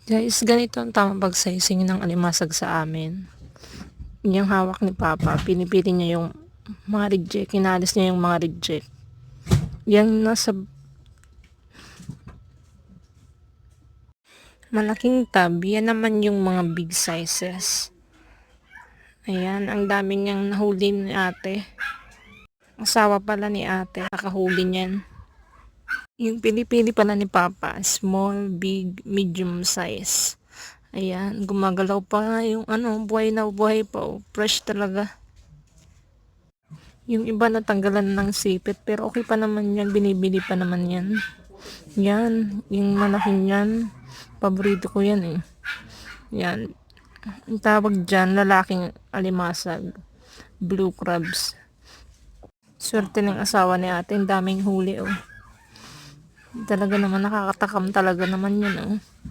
Guys, ganito ang tamang pagsaysing ng alimasag sa amin. Yung hawak ni Papa, pinipili niya yung mga reject, kinalis niya yung mga reject. Yung nasa malaking tab, yan naman yung mga big sizes. Ayan, ang dami niyang nahuli ni ate. Asawa pala ni ate, nakahuli niyan. Yung pinipili pala ni Papa, small, big, medium size. Ayan, gumagalaw pa nga yung buhay na buhay pa. Oh. Fresh talaga. Yung iba natanggalan ng sipit, pero okay pa naman yan, binibili pa naman yan. Yan, yung malaking yan. Paborito ko yan eh. Yan. Ang tawag dyan, lalaking alimasag. Blue crabs. Swerte ng asawa ni ate, ang daming huli oh. Talaga naman nakakatakam talaga naman yun oh.